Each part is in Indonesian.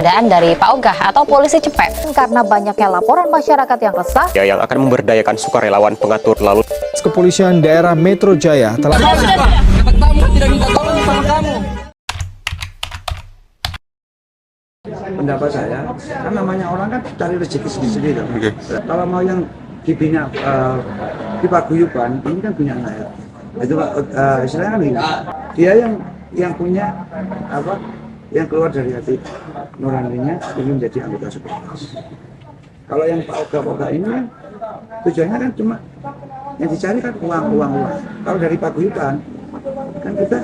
Keadaan dari Pak Ogah atau polisi Cepet karena banyaknya laporan masyarakat yang resah yang akan memberdayakan sukarelawan pengatur lalu. Kepolisian daerah Metro Jaya telah pendapat saya, kan namanya orang kan cari rezeki sendiri. Kalau mau yang dibina di paguyuban, ini kan punya saya. Itu istilahnya kan ini. Dia yang punya apa? Yang keluar dari hati nuraninya ingin menjadi anggota supporters. Kalau yang Pak Oga ini kan tujuannya kan cuma yang dicari kan uang. Kalau dari paguyuban kan kita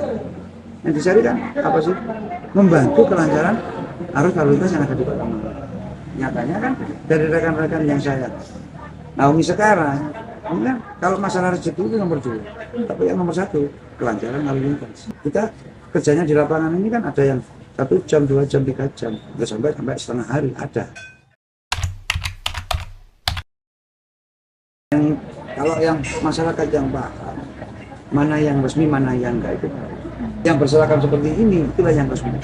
yang dicari kan apa sih? Membantu kelancaran arus lalu lintas yang ada di Kota Malang. Nyatanya kan dari rekan-rekan yang saya naungi sekarang, kan kalau masalah rezeki itu nomor 2, tapi yang nomor 1 kelancaran lalu lintas. Kita kerjanya di lapangan ini kan ada yang 1 jam, 2 jam, 3 jam, nggak sampai setengah hari ada. Kalau yang masyarakat yang paham mana yang resmi, mana yang enggak, itu yang berseragam seperti ini itulah yang resmi.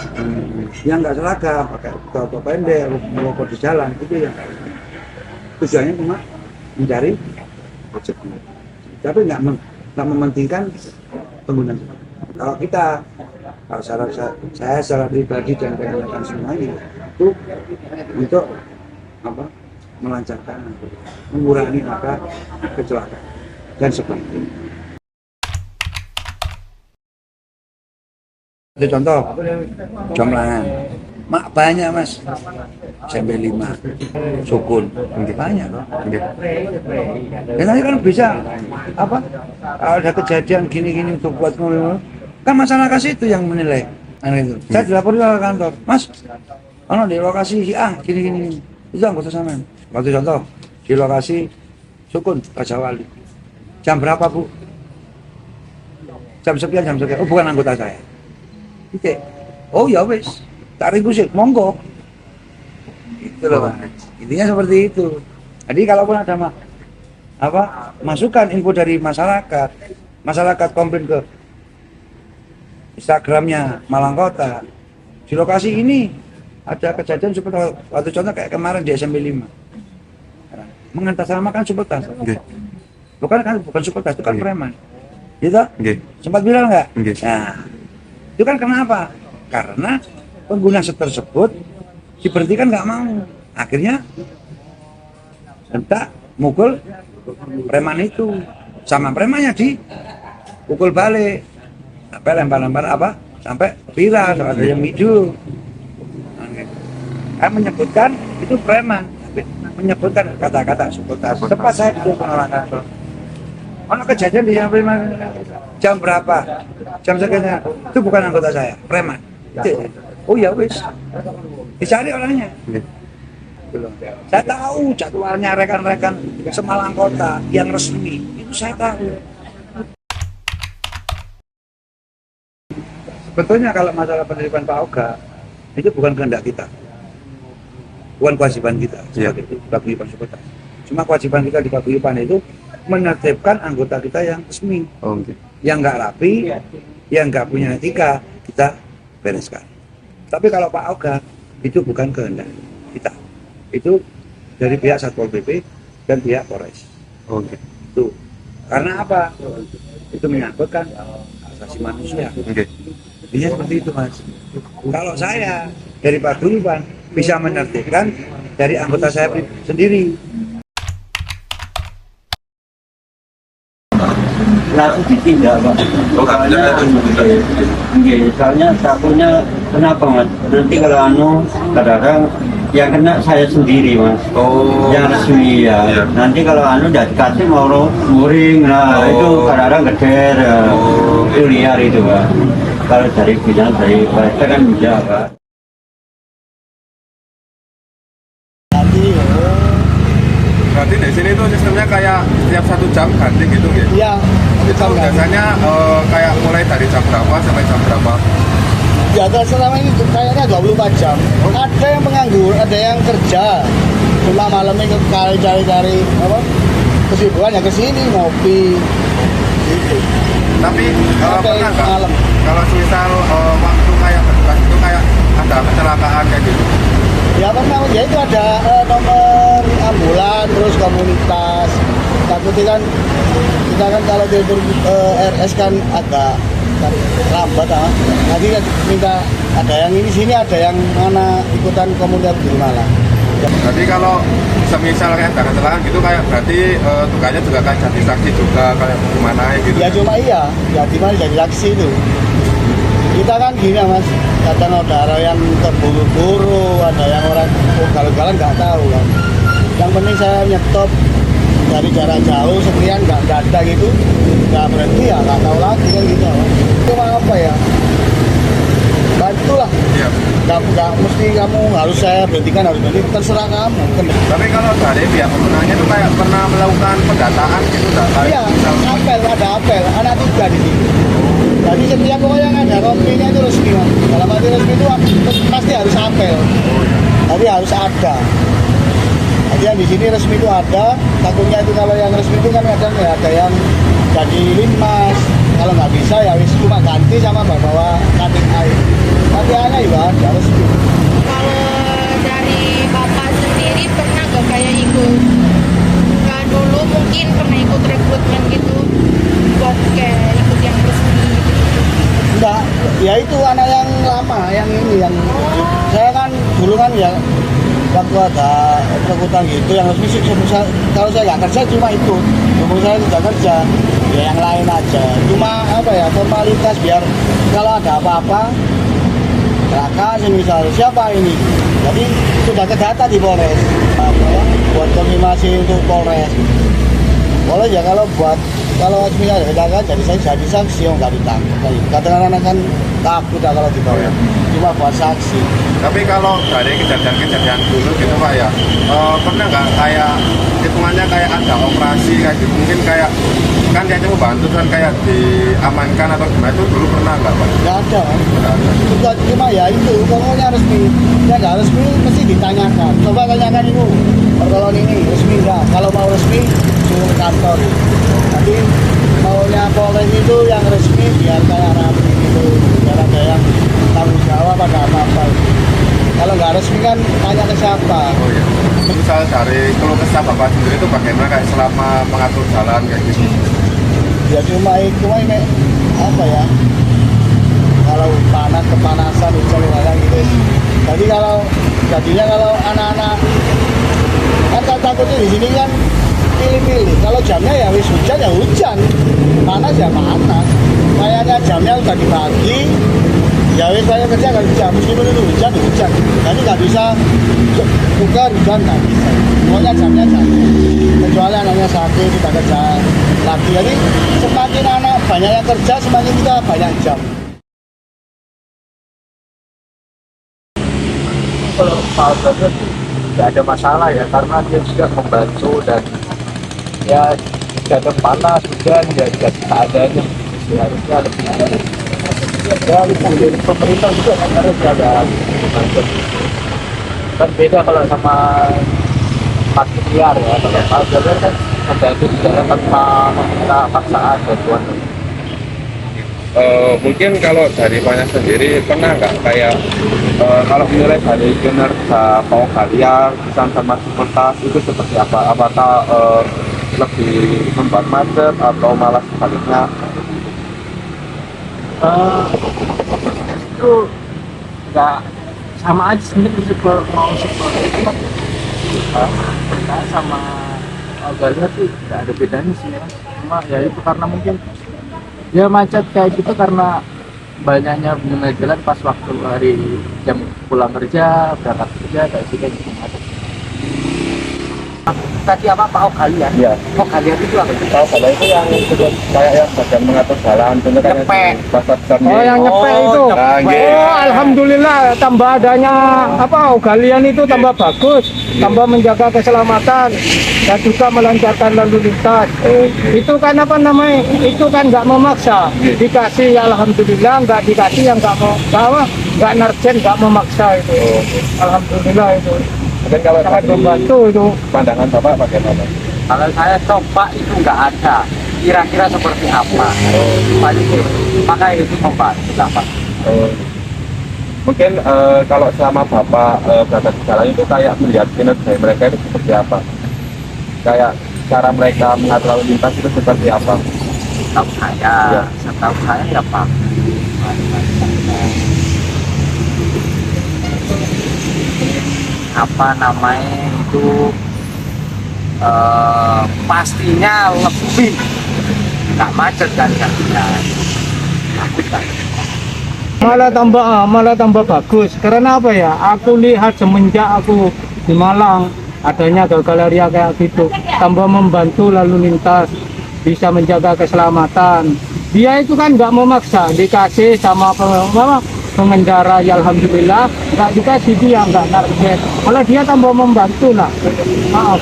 Yang enggak seragam pakai topi pendek, merokok di jalan, itu yang tujuannya cuma mencari rezeki, tapi nggak mementingkan penggunaan. Kalau kita, kalau saya secara pribadi dan rekan-rekan semuanya itu untuk apa? Melancarkan, mengurangi angka kecelakaan dan sebagainya. Itu contoh Jomblangan, mak banyak mas, sampai 5 sukun, banyak loh. Dan nanti kan bisa apa? Kalau ada kejadian gini-gini untuk buat ngomong, kan masyarakat itu yang menilai. Itu. Saya dilaporin ke kantor, mas, di lokasi si A gini-gini, itu anggota sampean. Waktu contoh di lokasi sukun Raja Wali, jam berapa bu? Jam sekian. Oh bukan anggota saya. Oke. Oh ya wes, tak sih, monggo. Itu loh Pak. Intinya seperti itu. Jadi kalaupun ada masukan info dari masyarakat komplain ke Instagramnya Malang Kota, di lokasi ini ada kejadian seperti waktu contoh kayak kemarin di SMP 5. Mengatasnamakan supeltas. Okay. Bukan supeltas, itu kan preman. Gitu? Okay. Sempat bilang nggak? Okay. Nah, itu kan kenapa? Karena pengguna tersebut diberhentikan nggak mau. Akhirnya hendak mukul preman itu, sama premannya dipukul balik. Sampai lempar-lempar sampai viral, ada yang video. Saya menyebutkan itu preman, menyebutkan kata-kata supeltas. Tepat saya di penolakan. Kejadian di jam berapa? Jam sekian. Itu bukan anggota saya, preman. Oh ya wis, dicari orangnya. Saya tahu jadwalnya rekan-rekan Semalang Kota yang resmi, itu saya tahu. Sebetulnya kalau masalah penerimaan Pak Oga itu bukan kehendak kita, bukan kewajiban kita sebagai paguyuban supporter. Cuma kewajiban kita di paguyuban itu menertibkan anggota kita yang resmi, yang nggak rapi, yang nggak punya etika, kita bereskan. Tapi kalau Pak Oga itu bukan kehendak kita, itu dari pihak Satpol PP dan pihak Polres. Itu karena apa? Itu menyangkutkan asasi manusia. Iya seperti itu mas. Kalau saya dari paguyuban bisa menertibkan dari anggota saya sendiri. Langsung ditindak pak. Soalnya takutnya kenapa mas? Nanti kalau kadang-kadang yang kena saya sendiri mas. Yang resmi ya. Nanti kalau udah dikasih mau muring, itu kadang-kadang geder, itu liar itu pak. Kalau dari bidang dari mereka kan bisa pak. Berarti di sini tuh sistemnya kayak setiap 1 jam ganti gitu ya? Iya. Itu biasanya kayak mulai dari jam berapa sampai jam berapa? Ya selama ini kayaknya 24 jam. Ada yang penganggur, ada yang kerja. Cuma malamnya cari kesibukan ya kesini ngopi. Gitu. Tapi pernah nggak kalau misal waktu kayak bertugas itu kayak ada kecelakaan kayak gitu? Ya pernah, ya itu ada nomor ambulan, terus komunitas. Takutnya kan kita kan kalau telepon RS kan agak lambat ah. Nanti kan minta ada yang ini sini, ada yang mana ikutan komunitas di malah. Jadi kalau semisal kayak ada kecelakaan gitu kayak berarti tugasnya juga kayak jadi saksi juga kayak gimana gitu. Ya cuma iya, ya dimana jadi saksi itu. Kita kan gini ya mas, kadang ada yang terburu-buru, ada yang orang ugal-ugalan nggak tahu kan. Yang penting saya nyetop dari jarak jauh sekian nggak ada gitu, nggak berhenti ya nggak tahu lagi kan gitu. Cuma apa ya, bantulah. Iya. Nggak mesti kamu harus saya berhentikan, harus berhenti, terserah kamu. Tapi kalau dari pihak penggunanya itu kayak pernah melakukan pendataan gitu nggak? Kayak Iya, misal- apel, ada apel, anak 3 di sini. Jadi setiap pokoknya yang ada rompinya itu resmi mas. Dalam arti resmi itu pasti harus apel. Tapi harus ada. Jadi yang di sini resmi itu ada. Takutnya itu kalau yang resmi itu kan kadang ya ada yang jadi limas. Kalau nggak bisa ya wis cuma ganti sama bawa cutting air. Tapi anak juga ada resmi. Kalau dari bapak sendiri pernah gak kayak ikut? Nah, dulu mungkin pernah ikut rekrutmen gitu buat kayak ikut yang resmi. Enggak, ya itu anak yang lama, yang ini, yang saya kan dulu kan ya waktu ada rekrutan gitu yang resmi sih, kalau saya nggak kerja cuma itu, sebelum saya tidak kerja, ya yang lain aja. Cuma apa ya formalitas biar kalau ada apa-apa, silakan semisal siapa ini, jadi sudah terdata di Polres, apa ya, buat konfirmasi untuk Polres. Boleh ya kalau buat kalau misalnya ada jadi saya jadi saksi yang nggak ditangkap. Kadang-kadang kan takut ya kalau dibawa. Cuma buat saksi. Tapi kalau dari kejadian-kejadian dulu gitu Pak ya, pernah nggak kayak hitungannya kayak ada operasi kayak gitu, mungkin kayak kan kayaknya membantu kan kayak diamankan atau gimana, itu dulu pernah nggak Pak? Nggak ada kan? Nggak ada. Itu cuma ya itu pokoknya resmi. Ya nggak resmi mesti ditanyakan. Coba tanyakan itu. Kalau ini resmi nggak? Kalau mau resmi suruh ke kantor. Tapi maunya Polres itu yang resmi biar kayak rapi gitu. Biar ada yang tanggung jawab pada apa-apa. Kalau nggak resmi kan tanya ke siapa. Oh iya. Misal dari keluh kesah Bapak sendiri itu bagaimana kayak selama mengatur jalan kayak gitu? Ya cuma ini apa ya, kalau panas kepanasan hujan kayak gitu. Jadi kalau jadinya kalau anak-anak kan takutnya di sini kan pilih-pilih. Kalau jamnya ya wis hujan ya hujan, panas ya panas. Kayaknya jamnya udah dibagi, ya wis saya kerja nggak bisa, meskipun itu hujan ya hujan. Jadi nggak bisa tukar hujan nggak bisa. Pokoknya jamnya jamnya. Kecuali anaknya sakit kita kerja lagi. Jadi semakin anak banyak yang kerja semakin kita banyak jam. Kalau Pak Albert nggak ada masalah ya, karena dia juga membantu dan ya kadang panas hujan ya dikasih keadaannya harusnya lebih ya dari pemerintah juga kan harus ada bantu. Kan beda kalau sama parkir liar ya, kalau Pak Albert kan membantu negara tanpa meminta paksaan bantuan. Mungkin kalau dari Pannya sendiri pernah nggak kayak kalau menilai dari kinerja Pak Galia sama Ciputat itu seperti apa? Apakah lebih membuat macet atau malah sebaliknya? Itu nggak sama aja sebenarnya, super mau super itu kan kita sama Galia sih nggak ada bedanya sih mas. Cuma ya itu karena mungkin ya macet kayak gitu karena banyaknya pengguna jalan pas waktu hari jam pulang kerja, berangkat kerja kayak gitu macet. Tadi apa Pak Galia? Iya. Pak Galia itu apa? Tahu kalau itu yang kayak yang bagian mengatur jalan, contohnya kayak Nyepek. pasar Oh yang nyepek itu. Nah, Oh alhamdulillah tambah adanya apa galian itu tambah bagus, tambah menjaga keselamatan dan juga melancarkan lalu lintas. Itu kan apa namanya? Itu kan nggak memaksa. Dikasih ya alhamdulillah, nggak dikasih yang nggak mau bawa, nggak narjen, nggak memaksa itu. Alhamdulillah itu. Dan kalau Sangat dari membantu itu. pandangan Bapak bagaimana? Kalau saya coba itu nggak ada. Kira-kira seperti apa? Makanya itu membantu dapat. Mungkin kalau selama Bapak berada di jalan itu kayak melihat kinerja mereka itu seperti apa? Kayak cara mereka mengatur lalu lintas itu seperti apa? Setahu saya ya Pak. Apa namanya itu pastinya lebih nggak macet kan malah tambah bagus. Karena apa ya? Aku lihat semenjak aku di Malang adanya galaria kayak gitu, tambah membantu lalu lintas, bisa menjaga keselamatan. Dia itu kan nggak memaksa, dikasih sama pengendara, ya alhamdulillah, nggak dikasih dia nggak target, malah dia tambah membantu lah.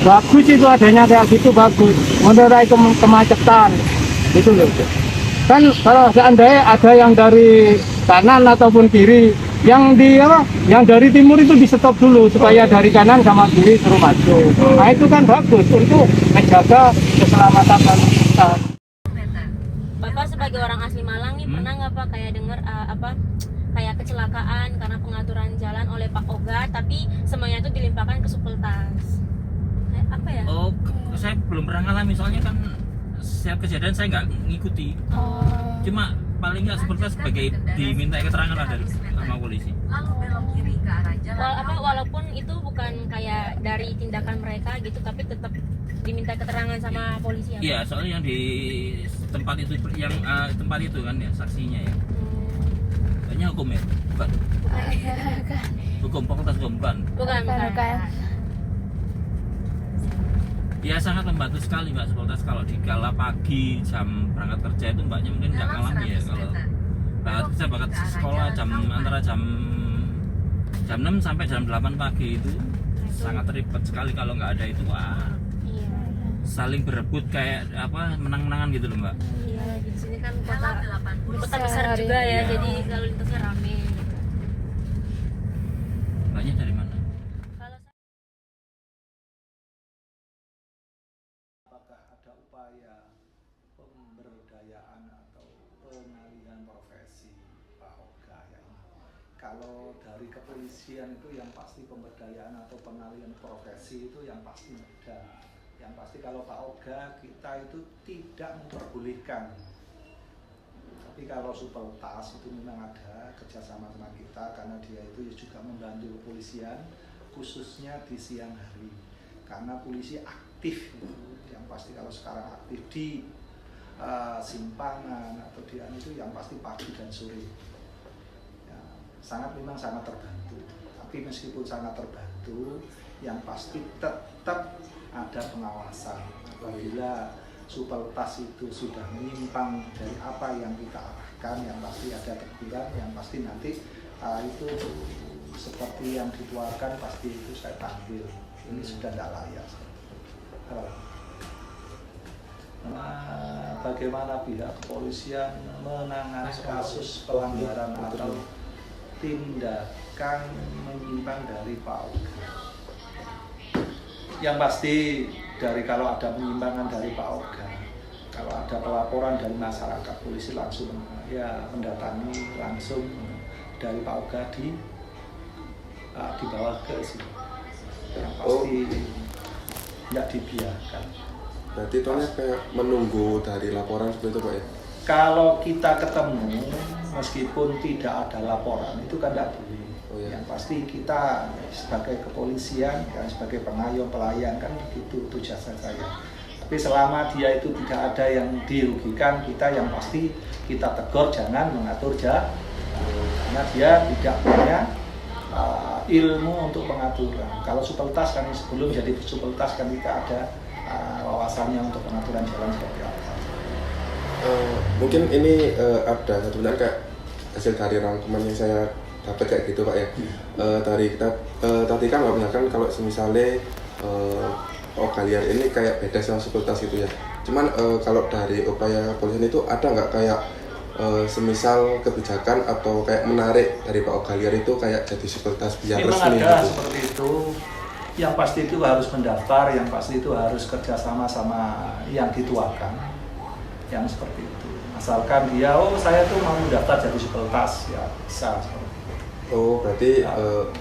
Bagus itu adanya kayak gitu, bagus mengurai kemacetan itu loh. Kan kalau seandainya ada yang dari kanan ataupun kiri, yang dari timur itu di stop dulu supaya dari kanan sama kiri suruh maju. Nah itu kan bagus untuk menjaga keselamatan lalu lintas. Bapak sebagai orang asli Malang nih pernah nggak Pak kayak dengar kayak kecelakaan karena pengaturan jalan oleh Pak Oga, tapi semuanya itu dilimpahkan ke Supeltas? Apa ya? Oh, saya belum pernah ngalami, soalnya kan setiap kejadian saya nggak ngikuti. Cuma paling nggak Supeltas sebagai diminta keterangan lah dari sama polisi. Walaupun itu bukan kayak dari tindakan mereka gitu, tapi tetap diminta keterangan sama polisi. Iya, soalnya yang di tempat itu tempat itu kan ya saksinya ya. Kayaknya hukum ya, bukan? Hukum, fakultas hukum bukan? Bukan. Ya sangat membantu sekali Mbak Supeltas kalau di kala pagi jam berangkat kerja itu Mbaknya mungkin nggak ngalami ya, kalau berangkat kerja berangkat sekolah antara jam 6 sampai jam 8 pagi itu sangat ribet sekali. Kalau nggak ada itu saling berebut kayak menang-menangan gitu loh Mbak. Iya, di sini kan kota besar juga ya, jadi lalu lintasnya rame gitu. Mbaknya dari mana? Apakah ada upaya pemberdayaan atau pengalihan profesi Pak Oga ya? Kalau dari kepolisian itu yang pasti pemberdayaan atau pengalihan profesi itu yang pasti ada. Yang pasti kalau Pak Oga kita itu tidak memperbolehkan. Tapi kalau Supeltas itu memang ada kerjasama sama kita, karena dia itu juga membantu kepolisian khususnya di siang hari. Karena polisi aktif gitu. Yang pasti kalau sekarang aktif di simpangan atau di itu yang pasti pagi dan sore. Ya, memang sangat terbantu. Tapi meskipun sangat terbantu, yang pasti tetap ada pengawasan. Apabila Supeltas itu sudah menyimpang dari apa yang kita arahkan, yang pasti ada teguran, yang pasti nanti itu seperti yang dituarkan pasti itu saya panggil. Ini sudah tidak layak. Bagaimana pihak kepolisian menangani kasus pelanggaran atau tindakan menyimpang dari Pak Oga? Yang pasti dari kalau ada penyimpangan dari Pak Oga, kalau ada pelaporan dari masyarakat, polisi langsung mendatangi langsung dari Pak Oga dibawa ke sini. Yang pasti tidak dibiarkan. Berarti itu kayak menunggu dari laporan seperti itu Pak ya? Kalau kita ketemu meskipun tidak ada laporan itu kan tidak boleh. Yang pasti kita sebagai kepolisian dan sebagai pengayom pelayan kan begitu tujuan saya. Tapi selama dia itu tidak ada yang dirugikan, kita yang pasti kita tegur, jangan mengatur karena dia tidak punya ilmu untuk pengaturan. Kalau Supeltas kan sebelum jadi Supeltas kan kita ada wawasannya untuk pengaturan jalan seperti apa. Mungkin ini ada sebenarnya kayak hasil dari rangkuman yang saya dapat kayak gitu Pak ya. Dari kita tadi kan Mbak kan kalau misalnya kalian ini kayak beda sama Supeltas itu ya. Cuman kalau dari upaya kepolisian itu ada nggak kayak semisal kebijakan atau kayak menarik dari Pak Ogaliar itu kayak jadi Supeltas biar memang resmi ada gitu? Seperti itu. Yang pasti itu harus mendaftar, yang pasti itu harus kerjasama sama yang dituakan, yang seperti itu. Asalkan dia, saya tuh mau mendaftar jadi Supeltas, ya bisa seperti itu. Oh, berarti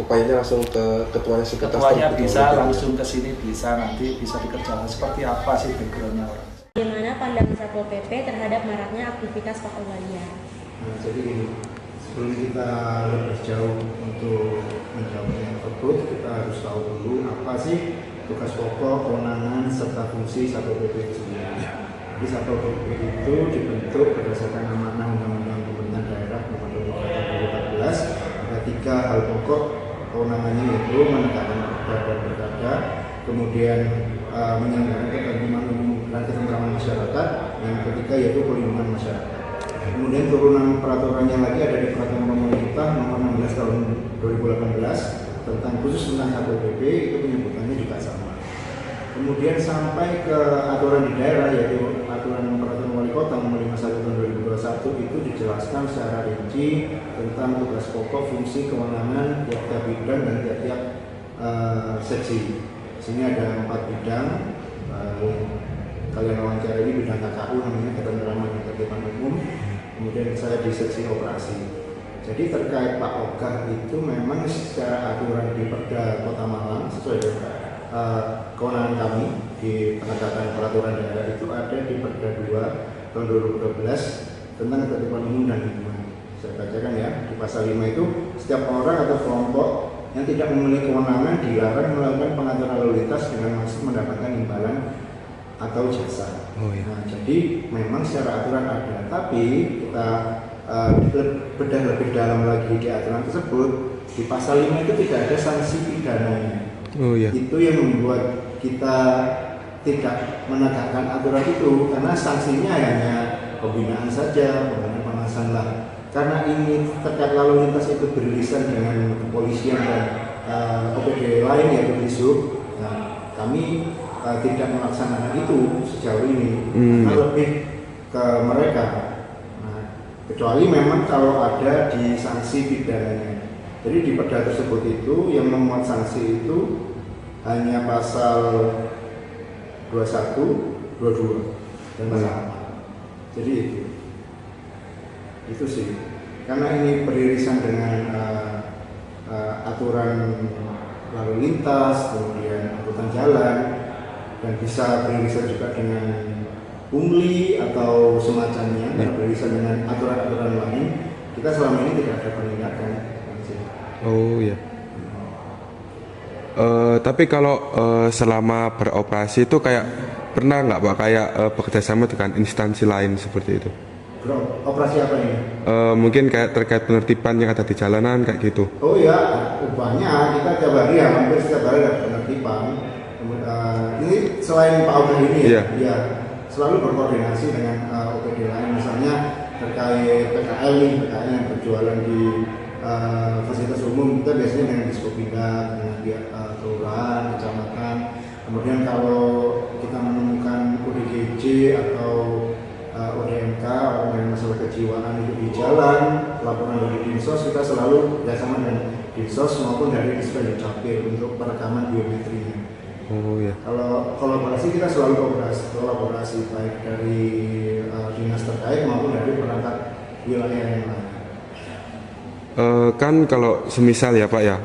upayanya langsung ke ketuanya sekretas Ketuanya tertentu bisa gitu ya? langsung ke sini, bisa nanti bisa dikerjakan seperti apa sih backgroundnya orang. Bagaimana pandangan Satpol PP terhadap maraknya aktivitas Pak Ogalia? Nah, jadi gini, sebelum kita lebih jauh untuk menjawab yang tersebut, kita harus tahu dulu apa sih tugas pokok, kewenangan, serta fungsi Satpol PP itu sendiri. Jadi Satpol PP itu dibentuk berdasarkan amanah Undang-Undang Pemerintahan Daerah Nomor 24 2014. Ada 3 hal pokok kewenangannya, yaitu menegakkan perda dan berkada, kemudian menyelenggarakan ketertiban umum dan ketentraman masyarakat, yang ketiga yaitu perlindungan masyarakat. Kemudian turunan peraturannya lagi ada di Peraturan Pemerintah Nomor 16 Tahun 2018 tentang khusus tentang Satpol PP, itu penyebutannya juga sama. Kemudian sampai ke aturan di daerah, yaitu aturan Peraturan Wali Kota Nomor 51 Tahun 2021, itu dijelaskan secara rinci tentang tugas pokok, fungsi, kewenangan tiap-tiap bidang dan tiap-tiap seksi. Sini ada 4 bidang. Kalian wawancara ini bidang KKU, namanya ketentraman dan ketertiban umum. Kemudian saya di seksi operasi. Jadi terkait Pak Oga itu memang secara aturan di Perda Kota Malang sesuai dengan kewenangan kami di penegakan peraturan daerah itu ada di Perda 2 tahun 2012 tentang ketertiban umum dan lingkungan. Saya bacakan ya, di pasal 5 itu setiap orang atau kelompok yang tidak memiliki kewenangan dilarang melakukan pengaturan lalu lintas dengan maksud mendapatkan imbalan atau jasa. Nah, jadi memang secara aturan ada, tapi kita bedah lebih dalam lagi di aturan tersebut. Di pasal 5 itu tidak ada sanksi pidananya. Itu yang membuat kita tidak menegakkan aturan itu, karena sanksinya hanya pembinaan saja, pembinaan pengawasan lah. Karena ini terkait lalu lintas itu beririsan dengan kepolisian dan OPD lain, yaitu Disub. Nah, kami tidak melaksanakan itu sejauh ini, karena lebih ke mereka. Nah, kecuali memang kalau ada di sanksi pidananya. Jadi di perda tersebut itu yang memuat sanksi itu hanya pasal 21, 22 dan pasal 4. Jadi itu sih. Karena ini beririsan dengan aturan lalu lintas, kemudian angkutan jalan, dan bisa beririsan juga dengan pungli atau semacamnya, beririsan dengan aturan-aturan lain. Kita selama ini tidak ada penindakan. Oh iya. Tapi kalau selama beroperasi itu kayak pernah nggak Pak kayak bekerjasama dengan instansi lain seperti itu? Operasi apa ini? Mungkin kayak terkait penertiban yang ada di jalanan kayak gitu. Oh ya, banyak. Kita tiap hari ya, hampir setiap hari ada penertiban. Ini selain Pak Oga ini ya, selalu berkoordinasi dengan OPD lain, misalnya terkait PKL yang berjualan di fasilitas umum. Kita biasanya dengan Diskopindah, dengan pihak kelurahan, kecamatan. Kemudian kalau kita menemukan ODGJ atau ODMK, orang yang masalah kejiwaan itu di jalan, laporan dari Dinsos, kita selalu bersama dengan Dinsos maupun dari Dispenduk Capil untuk perekaman biometrinya. Oh ya. Kalau kolaborasi kita selalu kolaborasi baik dari dinas terkait maupun dari perangkat wilayah yang lain. Kan kalau semisal ya Pak ya,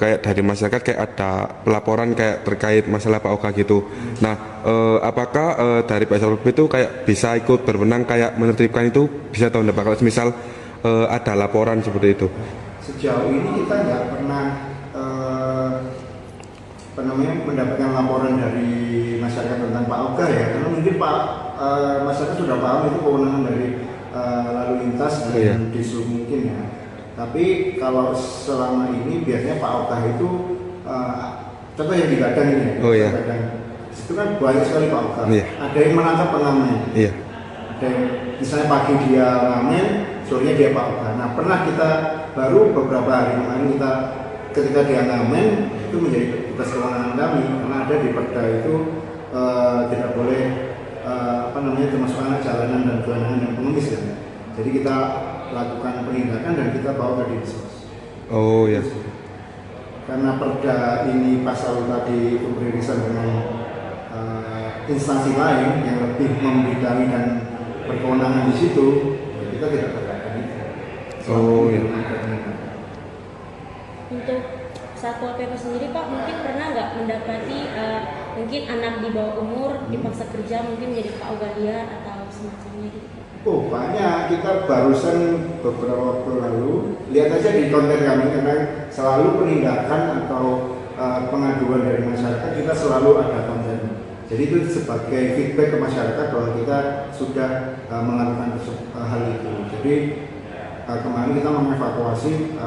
kayak dari masyarakat kayak ada laporan kayak terkait masalah Pak Oga gitu. Nah, apakah dari Pak Satpol PP itu kayak bisa ikut berwenang kayak menertibkan itu, bisa tahu enggak Pak kalau semisal ada laporan seperti itu? Sejauh ini kita nggak pernah mendapatkan laporan dari masyarakat tentang Pak Oga ya, karena mungkin masyarakat sudah paham itu kewenangan dari lalu lintas dan Disub mungkin ya. Tapi kalau selama ini biasanya Pak Oga itu contoh yang di Gadang ini ya, Gadang. Itu kan banyak sekali Pak Oga. Ada yang menangkap pengamen. Ada yang misalnya pagi dia ngamen, sorenya dia Pak Oga. Nah, pernah kita baru beberapa hari kemarin kita ketika dia ngamen itu menjadi tugas kewenangan kami, karena ada di perda itu tidak boleh termasuk anak jalanan dan gelandangan dan pengemis ya. Jadi kita lakukan penindakan dan kita bawa ke Dinsos. Oh ya. Karena perda ini pasal tadi itu beririsan dengan instansi lain yang lebih membidangi dan berkewenangan di situ, ya kita tidak terkait itu. Oh ya. untuk Satpol PP sendiri Pak, mungkin pernah nggak mendapati mungkin anak di bawah umur dipaksa kerja mungkin menjadi PAUGA liar atau semacamnya gitu Pak? Oh banyak, kita barusan beberapa waktu lalu lihat aja di konten kami, karena selalu penindakan atau pengaduan dari masyarakat kita selalu ada konten. Jadi itu sebagai feedback ke masyarakat bahwa kita sudah melakukan hal itu. Jadi kemarin kita mengevakuasi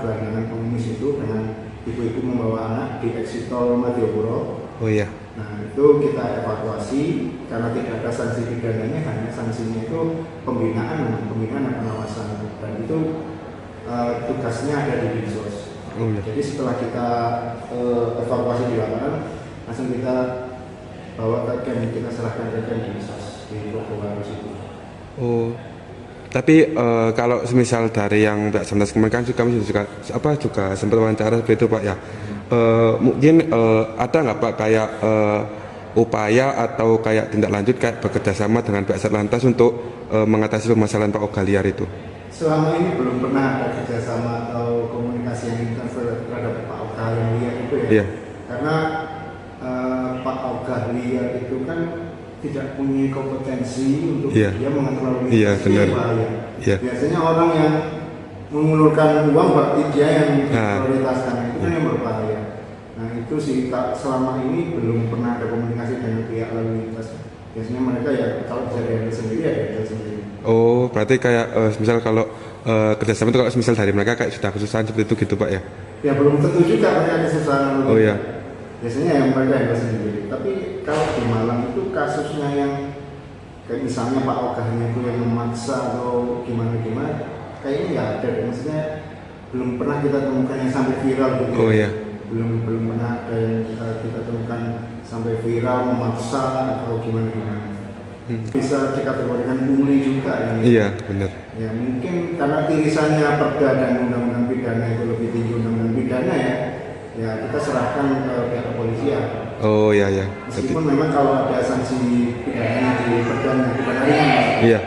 gelandangan pengemis itu dengan ibu-ibu membawa anak di exit tol Madiopuro. Oh iya. Nah itu kita evakuasi karena tidak ada sanksi pidananya, hanya sanksinya itu pembinaan dan pengawasan, dan itu tugasnya ada di Dinsos. Oh iya. Jadi setelah kita evakuasi di lapangan, langsung kita bawa ke camp, kita serahkan ke camp Dinsos di Probolinggo itu. Oh. Tapi kalau semisal dari yang Mbak Samtas kemarin kan kami juga sempat wawancara seperti itu Pak ya. Mungkin ada nggak Pak kayak upaya atau kayak tindak lanjut kayak bekerja sama dengan pihak Satlantas untuk mengatasi permasalahan PAUGA liar itu? Selama ini belum pernah ada kerjasama atau komunikasi yang intens terhadap PAUGA liar itu ya. Iya. Karena PAUGA liar itu kan tidak punya kompetensi untuk dia mengatur lalu lintas. Iya, benar. Iya. Biasanya orang yang mengulurkan uang berarti dia yang prioritaskan, itu kan yang berbahaya. Nah itu sih selama ini belum pernah ada komunikasi dengan pihak lalu lintas. Biasanya mereka ya kalau bisa dihandle sendiri ya dihandle sendiri. Oh berarti kayak misal kalau kerjasama itu kalau misal dari mereka kayak sudah kesusahan seperti itu gitu Pak ya? Ya belum tentu juga mereka kesusahan. Oh iya. Biasanya yang mereka handle sendiri. Tapi kalau di Malang itu kasusnya yang kayak misalnya PAUGA-nya itu yang memaksa atau gimana kayaknya nggak ada. Maksudnya belum pernah kita temukan yang sampai viral gitu. Oh iya. Belum pernah ada yang kita temukan sampai viral memaksa atau gimana. Bisa dikategorikan pungli juga ya. Iya benar. Ya mungkin karena irisannya perda dan undang-undang pidana itu lebih tinggi undang-undang pidana ya kita serahkan ke pihak kepolisian. Oh iya ya. Meskipun memang kalau ada sanksi pidana di perdana ringan. Iya.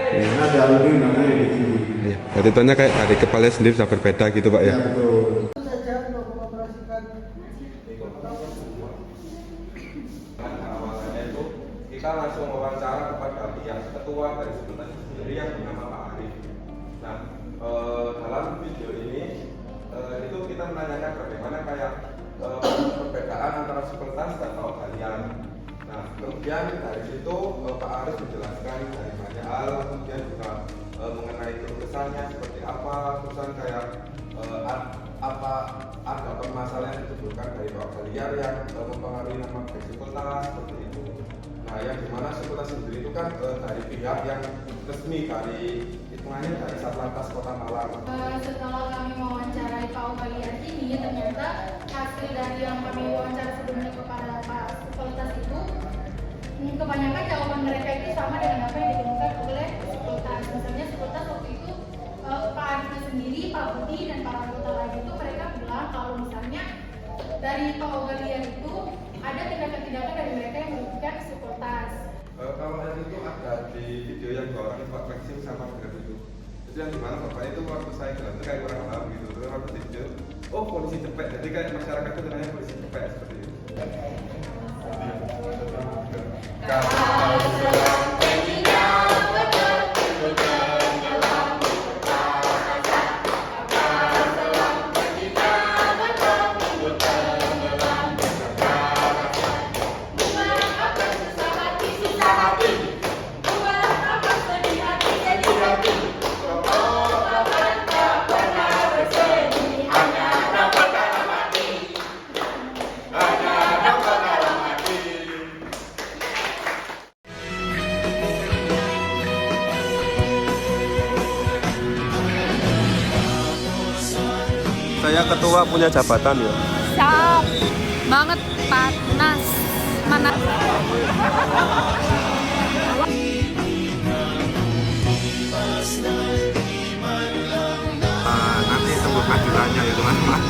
Karena ada lebih undang-undang lebih tinggi. Iya. Berarti tentunya kayak dari kepala sendiri sudah berbeda gitu Pak ya. Iya betul. Awalnya itu kita langsung wawancara kepada yang ketua dari sebenarnya sendiri yang bernama Pak Arif. Nah dalam video ini itu kita menanyakan bagaimana kayak perbedaan antara sepeltas dan PAUGA liar. Nah kemudian dari situ Pak Arif menjelaskan dari banyak hal, kemudian juga mengenai kerusakannya seperti apa, terusan kayak apa ada permasalahan yang ditimbulkan dari PAUGA liar yang mempengaruhi nama baik sepeltas seperti itu. Nah yang dimana sepeltas sendiri itu kan dari pihak yang resmi dari hitungannya dari Satlantas Kota Malang. Setelah kami mewawancarai PAUGA liar ini, ternyata hasil dari yang kami wawancara sebelumnya kepada Pak Sepeltas itu kebanyakan jawaban mereka itu sama dengan apa yang ditemukan oleh Sepeltas. Misalnya Sepeltas waktu itu Pak Arifnya sendiri, Pak Budi dan para anggota lain itu mereka bilang kalau misalnya dari PAUGA liar itu ada tindakan-tindakan dari mereka yang merugikan Sepeltas. Kalau hari itu ada di video yang dibawakan Pak Maxim sama Grab itu yang dimana bapaknya itu waktu saya bilang itu kayak kurang paham gitu, terus waktu di video oh polisi cepet, jadi kayak masyarakat itu namanya polisi cepet seperti itu. Saya ketua punya jabatan ya. Siap banget, panas mana? Nanti tunggu keadilannya ya teman-teman.